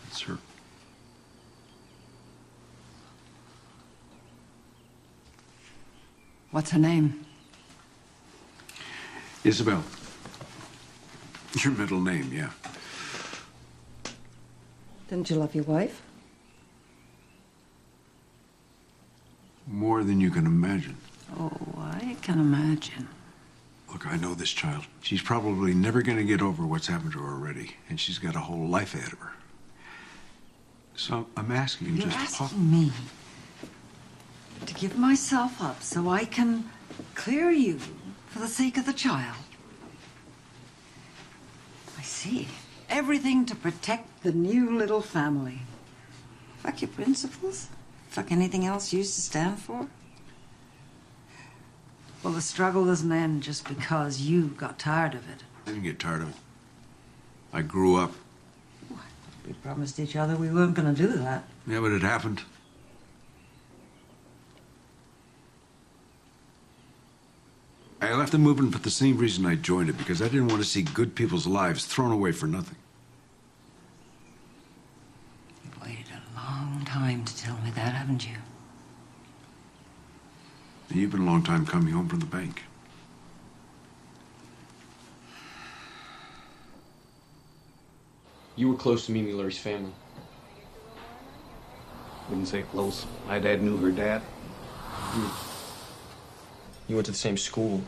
Speaker 1: That's her.
Speaker 4: What's her name?
Speaker 1: Isabel. Your middle name, yeah.
Speaker 4: Didn't you love your wife?
Speaker 1: More than you can imagine.
Speaker 4: Oh, I can imagine.
Speaker 1: Look, I know this child. She's probably never gonna get over what's happened to her already, and she's got a whole life ahead of her. So I'm asking you
Speaker 4: You're
Speaker 1: just
Speaker 4: asking me to give myself up so I can clear you for the sake of the child. I see. Everything to protect the new little family. Fuck your principles? Fuck anything else you used to stand for? Well, the struggle doesn't end just because you got tired of it.
Speaker 1: I didn't get tired of it. I grew up.
Speaker 4: We promised each other we weren't going to do that.
Speaker 1: Yeah, but it happened. I left the movement for the same reason I joined it, because I didn't want to see good people's lives thrown away for nothing.
Speaker 4: You've waited a long time to tell me that, haven't you?
Speaker 1: And you've been a long time coming home from the bank.
Speaker 7: You were close to Mimi Lurie's family.
Speaker 14: Wouldn't say close. My dad knew her dad.
Speaker 7: You went to the same school,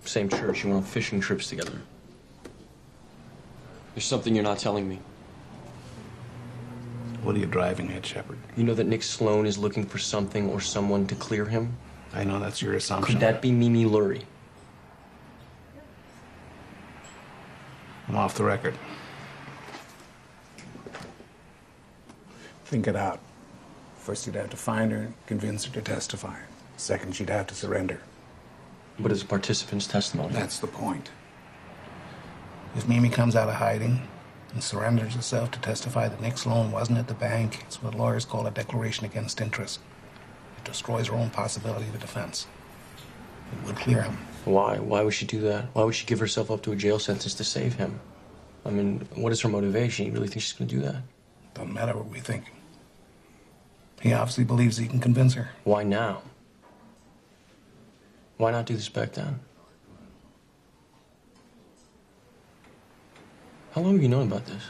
Speaker 7: same church. You went on fishing trips together. There's something you're not telling me.
Speaker 14: What are you driving at, Shepard?
Speaker 7: You know that Nick Sloan is looking for something or someone to clear him?
Speaker 14: I know that's your assumption.
Speaker 7: Could that be Mimi Lurie?
Speaker 14: I'm off the record. Think it out. First, you'd have to find her and convince her to testify. Second, she'd have to surrender.
Speaker 7: But as a participant's testimony?
Speaker 14: That's the point. If Mimi comes out of hiding and surrenders herself to testify that Nick Sloan wasn't at the bank, it's what lawyers call a declaration against interest. It destroys her own possibility of a defense. It would clear him.
Speaker 7: Why? Why would she do that? Why would she give herself up to a jail sentence to save him? I mean, what is her motivation? You really think she's going to do that?
Speaker 14: Doesn't matter what we think. He obviously believes he can convince her.
Speaker 7: Why now? Why not do this back then? How long have you known about this?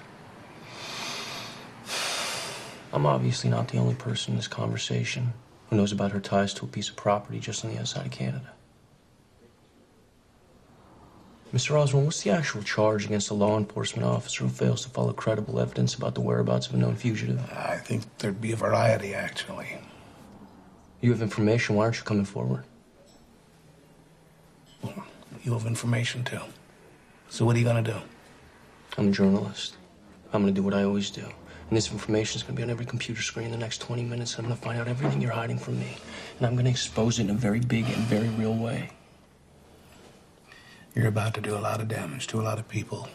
Speaker 7: I'm obviously not the only person in this conversation who knows about her ties to a piece of property just on the other side of Canada. Mr. Osborne, what's the actual charge against a law enforcement officer who fails to follow credible evidence about the whereabouts of a known fugitive?
Speaker 14: I think there'd be a variety, actually.
Speaker 7: You have information. Why aren't you coming forward?
Speaker 14: Well, you have information, too. So what are you going to do?
Speaker 7: I'm a journalist. I'm going to do what I always do. And this information is going to be on every computer screen in the next 20 minutes. I'm going to find out everything you're hiding from me. And I'm going to expose it in a very big and very real way.
Speaker 14: You're about to do a lot of damage to a lot of people.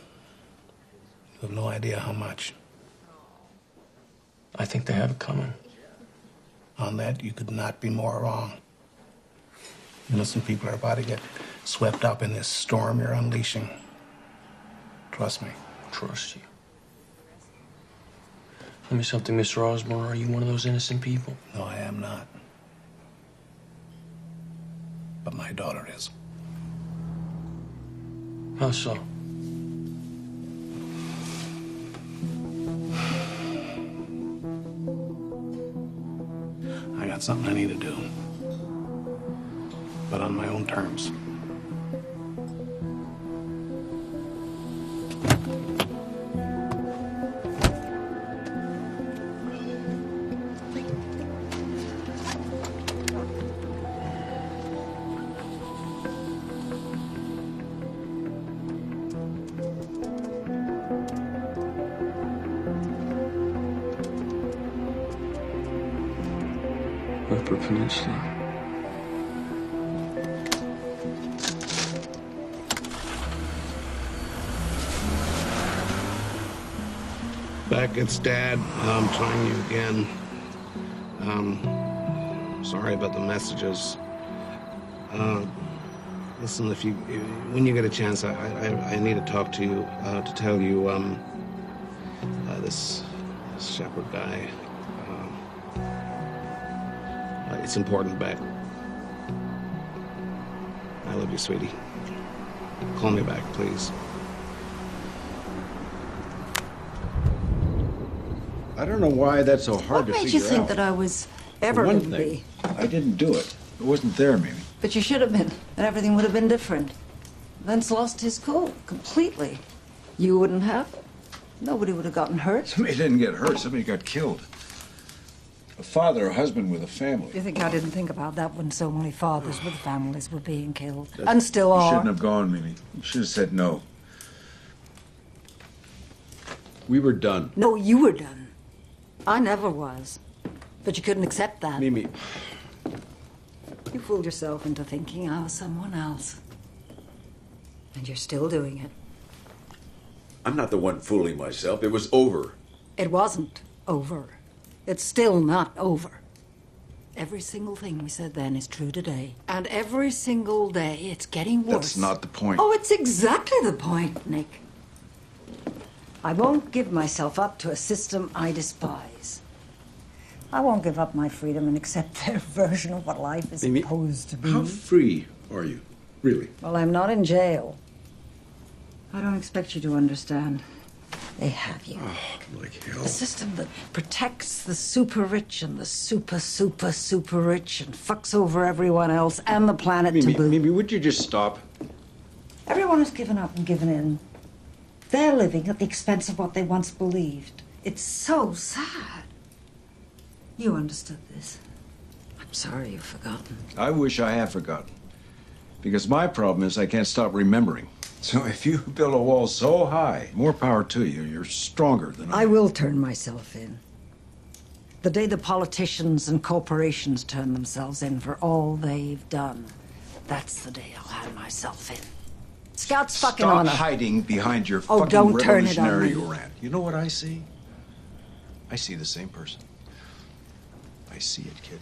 Speaker 14: You have no idea how much.
Speaker 7: I think they have it coming.
Speaker 14: On that, you could not be more wrong. Innocent people are about to get swept up in this storm you're unleashing. Trust me.
Speaker 17: Trust you. Tell me something, Mr. Osborne. Are you one of those innocent people?
Speaker 14: No, I am not. But my daughter is.
Speaker 17: How so?
Speaker 14: I got something I need to do. But on my own terms.
Speaker 17: Upper Peninsula.
Speaker 14: Beck, it's Dad. I'm trying you again. Sorry about the messages. Listen, when you get a chance, I need to talk to you, to tell you, this Shepherd guy, it's important, Beck. I love you, sweetie. Call me back, please.
Speaker 1: I don't know why that's so hard to figure out.
Speaker 4: What made you think that I was ever going to be?
Speaker 1: I didn't do it. It wasn't there, Mimi.
Speaker 4: But you should have been, and everything would have been different. Vince lost his cool completely. You wouldn't have. Nobody would have gotten hurt.
Speaker 1: Somebody didn't get hurt. Somebody got killed. A father, a husband with a family.
Speaker 4: You think I didn't think about that when so many fathers with families were being killed? And still
Speaker 1: You
Speaker 4: are.
Speaker 1: shouldn't have gone, Mimi. You should have said no. We were done.
Speaker 4: No, you were done. I never was. But you couldn't accept that.
Speaker 1: Mimi.
Speaker 4: You fooled yourself into thinking I was someone else. And you're still doing it.
Speaker 1: I'm not the one fooling myself. It was over.
Speaker 4: It wasn't over. It's still not over. Every single thing we said then is true today. And every single day it's getting worse.
Speaker 1: That's not the point.
Speaker 4: Oh, it's exactly the point, Nick. I won't give myself up to a system I despise. I won't give up my freedom and accept their version of what life is
Speaker 1: Mimi,
Speaker 4: supposed to be.
Speaker 1: How free are you, really?
Speaker 4: Well, I'm not in jail. I don't expect you to understand. They have you.
Speaker 1: Oh, like hell.
Speaker 4: A system that protects the super rich and the super rich and fucks over everyone else and the planet to boot.
Speaker 1: Mimi, would you just stop?
Speaker 4: Everyone has given up and given in. They're living at the expense of what they once believed. It's so sad. You understood this. I'm sorry you've forgotten.
Speaker 1: I wish I had forgotten. Because my problem is I can't stop remembering. So if you build a wall so high, more power to you. You're stronger than I am.
Speaker 4: I will turn myself in. The day the politicians and corporations turn themselves in for all they've done, that's the day I'll hand myself in. Scout's fucking
Speaker 1: Stop
Speaker 4: honor.
Speaker 1: hiding behind your
Speaker 4: Oh,
Speaker 1: fucking
Speaker 4: don't turn it on
Speaker 1: revolutionary
Speaker 4: me.
Speaker 1: rant. You know what I see? I see the same person. I see it, kid.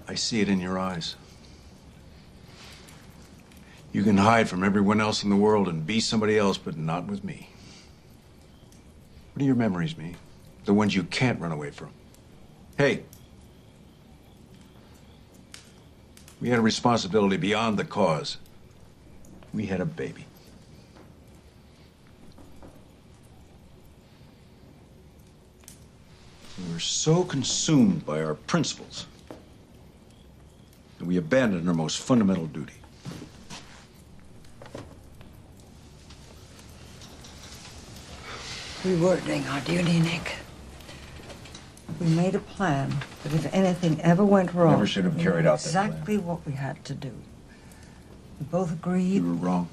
Speaker 1: I see it in your eyes. You can hide from everyone else in the world and be somebody else, but not with me. What are your memories, me? The ones you can't run away from. Hey. We had a responsibility beyond the cause. We had a baby. We were so consumed by our principles that we abandoned our most fundamental duty.
Speaker 4: We were doing our duty, Nick. We made a plan that if anything ever went wrong,
Speaker 1: Never should have
Speaker 4: we
Speaker 1: carried
Speaker 4: knew
Speaker 1: out that plan.
Speaker 4: exactly what we had to do. We both agreed.
Speaker 1: We were wrong.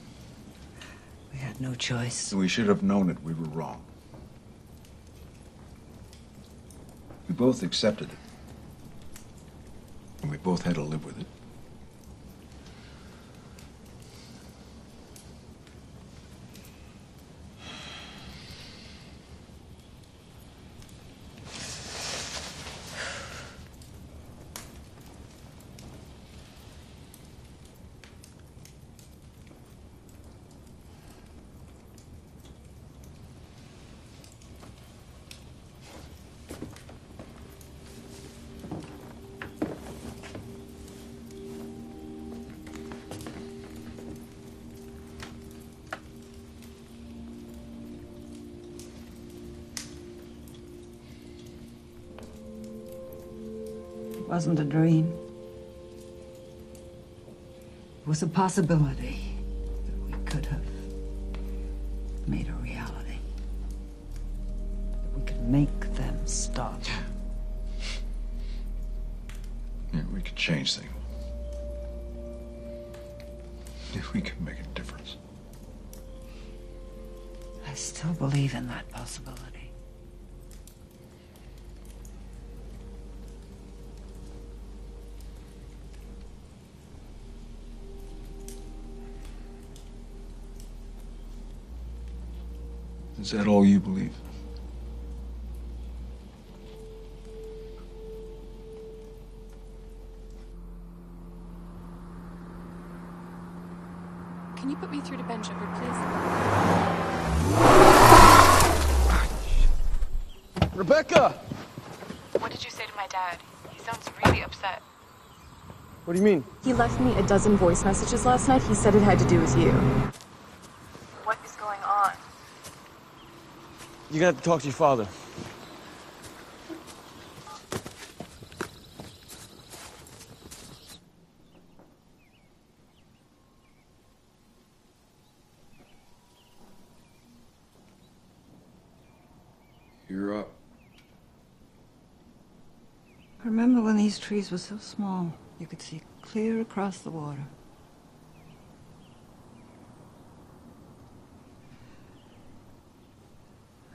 Speaker 4: We had no choice.
Speaker 1: We should have known it. We were wrong. We both accepted it. And we both had to live with it.
Speaker 4: wasn't a dream. It was a possibility that we could have made a reality. That we could make them stop.
Speaker 1: Yeah, we could change things. If we could make a difference.
Speaker 4: I still believe in that possibility.
Speaker 1: Is that all you believe?
Speaker 13: Can you put me through to Ben Shepherd, please?
Speaker 17: Rebecca!
Speaker 13: What did you say to my dad? He sounds really upset.
Speaker 17: What do you mean?
Speaker 13: He left me a dozen voice messages last night. He said it had to do with you. What is going on?
Speaker 17: You're gonna have to talk to your father.
Speaker 1: You're up.
Speaker 4: I remember when these trees were so small, you could see clear across the water.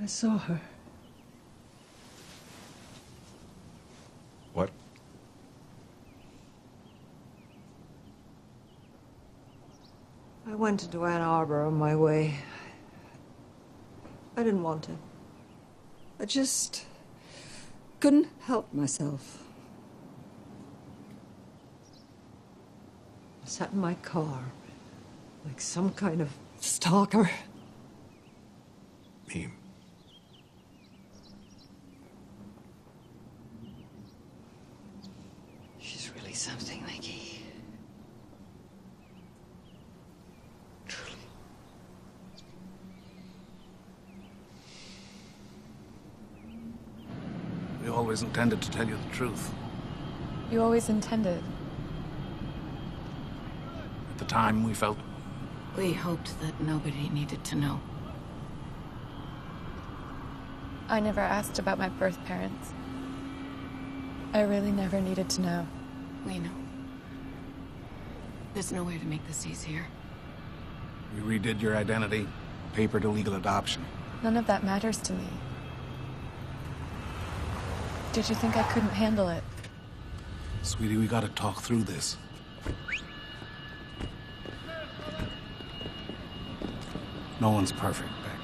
Speaker 4: I saw her.
Speaker 1: What?
Speaker 4: I went into Ann Arbor on my way. I didn't want to. I just couldn't help myself. I sat in my car like some kind of stalker.
Speaker 1: Me.
Speaker 4: She's really something, Nikki. Truly.
Speaker 14: We always intended to tell you the truth.
Speaker 13: You always intended.
Speaker 14: At the time, we felt
Speaker 21: We hoped that nobody needed to know.
Speaker 13: I never asked about my birth parents. I really never needed to know.
Speaker 21: We know. There's no way to make this easier.
Speaker 14: we redid your identity, papered a legal adoption.
Speaker 13: None of that matters to me. Did you think I couldn't handle it?
Speaker 14: Sweetie, we gotta talk through this. No one's perfect, Beck.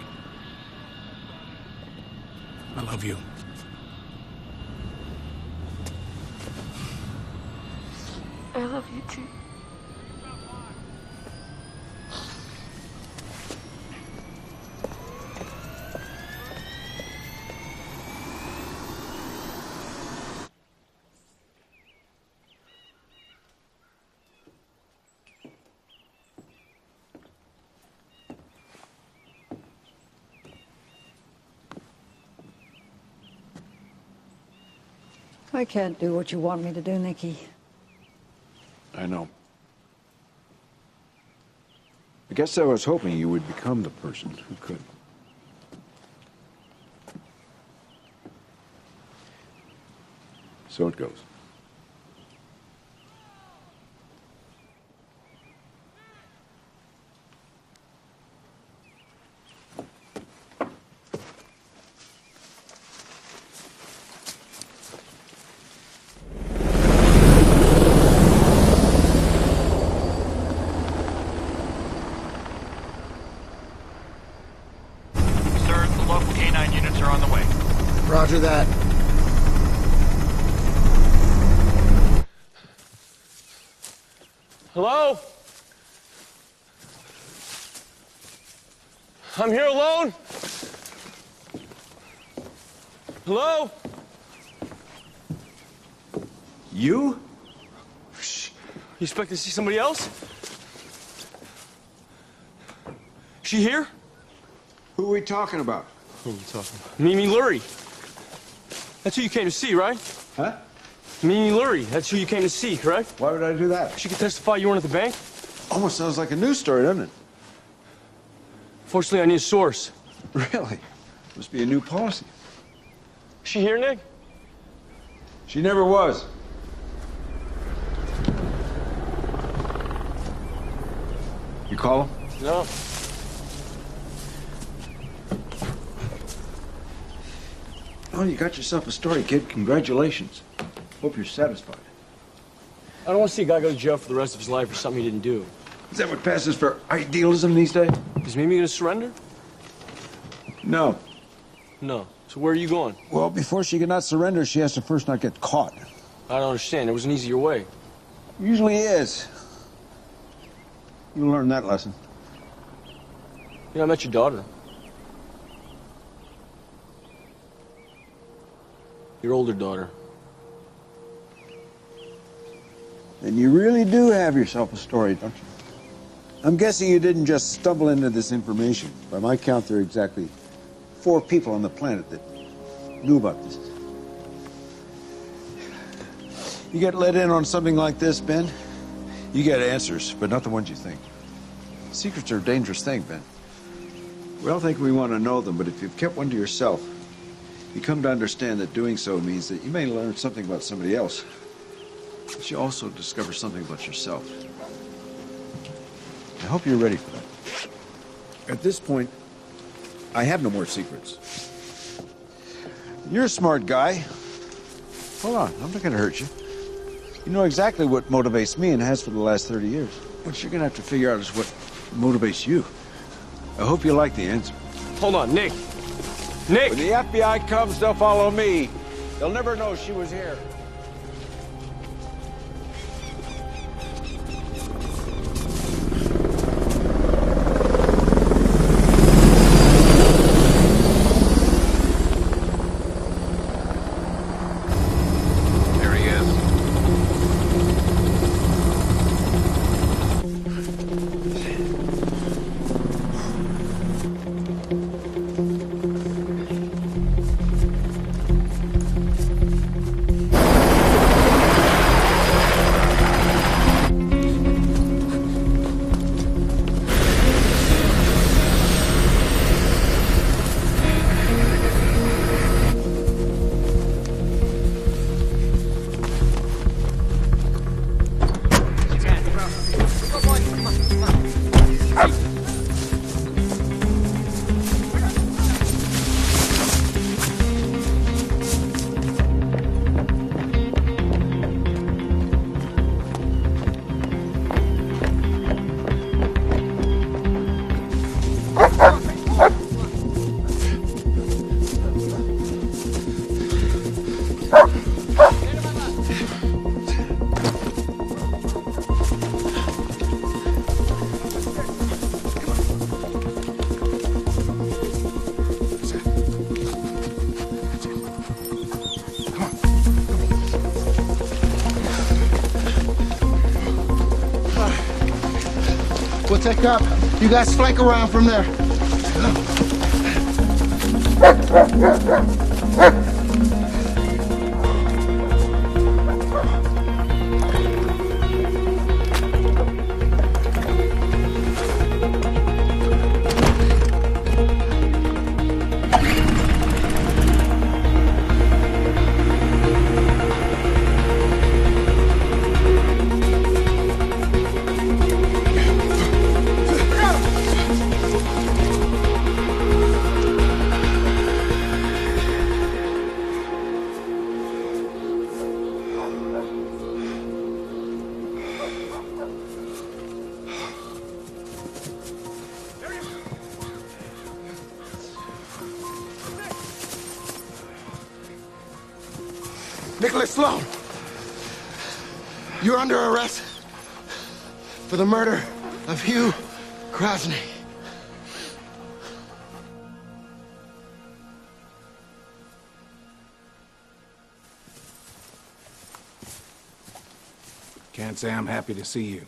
Speaker 14: I love you.
Speaker 13: I love you too.
Speaker 4: I can't do what you want me to do, Nikki.
Speaker 1: I know. I guess I was hoping you would become the person who could. So it goes.
Speaker 18: Roger that.
Speaker 17: Hello? I'm here alone? Hello?
Speaker 7: You?
Speaker 17: Shh. You expect to see somebody else? She here?
Speaker 1: Who are we talking about?
Speaker 17: Who are we talking about? Mimi Lurie. That's who you came to see, right?
Speaker 1: Huh?
Speaker 17: Mimi Lurie, that's who you came to see, correct?
Speaker 1: Why would I do that?
Speaker 17: She could testify you weren't at the bank.
Speaker 1: Almost sounds like a news story, doesn't it?
Speaker 17: Fortunately, I need a source.
Speaker 1: Really? Must be a new policy.
Speaker 17: Is she here, Nick?
Speaker 1: She never was. You call him?
Speaker 17: No.
Speaker 1: Oh, you got yourself a story, kid. Congratulations. Hope you're satisfied.
Speaker 17: I don't want to see a guy go to jail for the rest of his life for something he didn't do.
Speaker 1: Is that what passes for idealism these days?
Speaker 17: Is Mimi going to surrender?
Speaker 1: No.
Speaker 17: No. So where are you going?
Speaker 1: Well, before she can not surrender, she has to first not get caught.
Speaker 17: I don't understand. There was an easier way.
Speaker 1: Usually is. You'll learn that lesson.
Speaker 17: You know, I met your daughter. Your older daughter.
Speaker 1: And you really do have yourself a story, don't you? I'm guessing you didn't just stumble into this information. By my count, there are exactly 4 people on the planet that knew about this. You get let in on something like this, Ben, you get answers, but not the ones you think. Secrets are a dangerous thing, Ben. We all think we want to know them, but if you've kept one to yourself, you come to understand that doing so means that you may learn something about somebody else, but you also discover something about yourself. I hope you're ready for that. At this point, I have no more secrets. You're a smart guy. Hold on, I'm not going to hurt you. You know exactly what motivates me and has for the last 30 years. What you're going to have to figure out is what motivates you. I hope you like the answer.
Speaker 17: Hold on, Nick. Nick!
Speaker 1: When the FBI comes, they'll follow me. They'll never know she was here.
Speaker 18: We'll take up. You guys flank around from there. Nicholas Sloan, you're under arrest for the murder of Hugh Krasny.
Speaker 14: Can't say I'm happy to see you.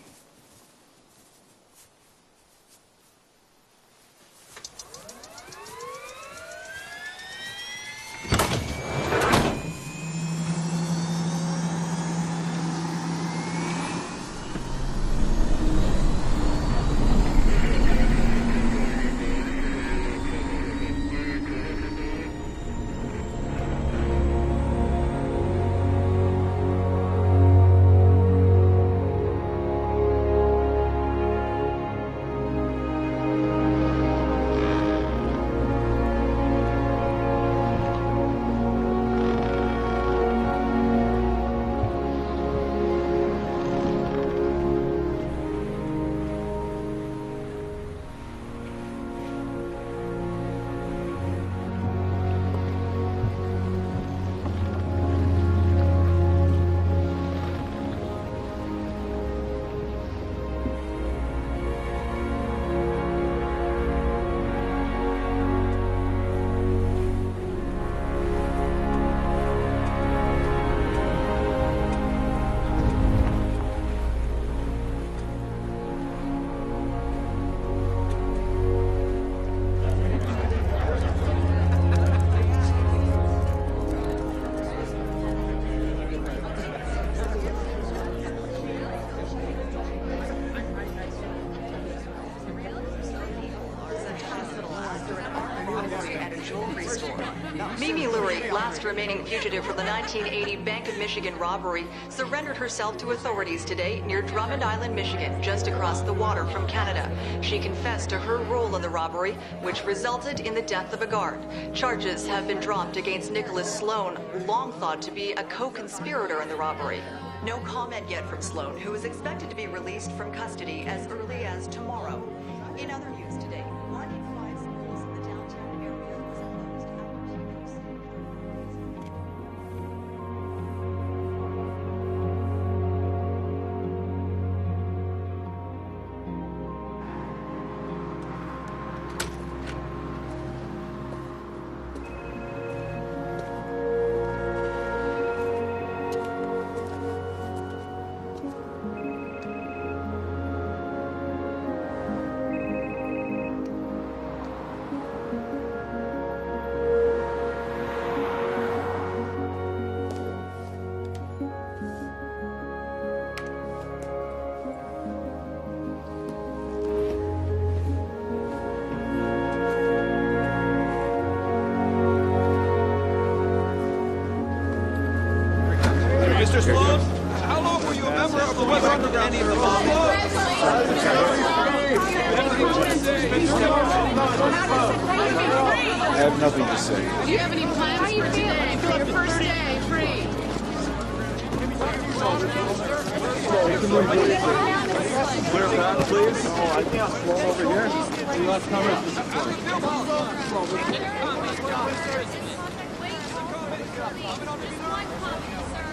Speaker 10: Mimi Lurie, last remaining fugitive from the 1980 Bank of Michigan robbery, surrendered herself to authorities today near Drummond Island, Michigan, just across the water from Canada. She confessed to her role in the robbery, which resulted in the death of a guard. Charges have been dropped against Nicholas Sloan, long thought to be a co-conspirator in the robbery. No comment yet from Sloan, who is expected to be released from custody as early as tomorrow. In other news today, unimplied schools in the downtown area was
Speaker 11: Mr. Sloan, how long were you a member of the Weather Underground? Any of the
Speaker 1: I have nothing to say.
Speaker 21: Do you have any plans for today, for your first day free?
Speaker 11: Clear path, please. Oh, I think I'll slow over here. You left
Speaker 21: One comment, sir.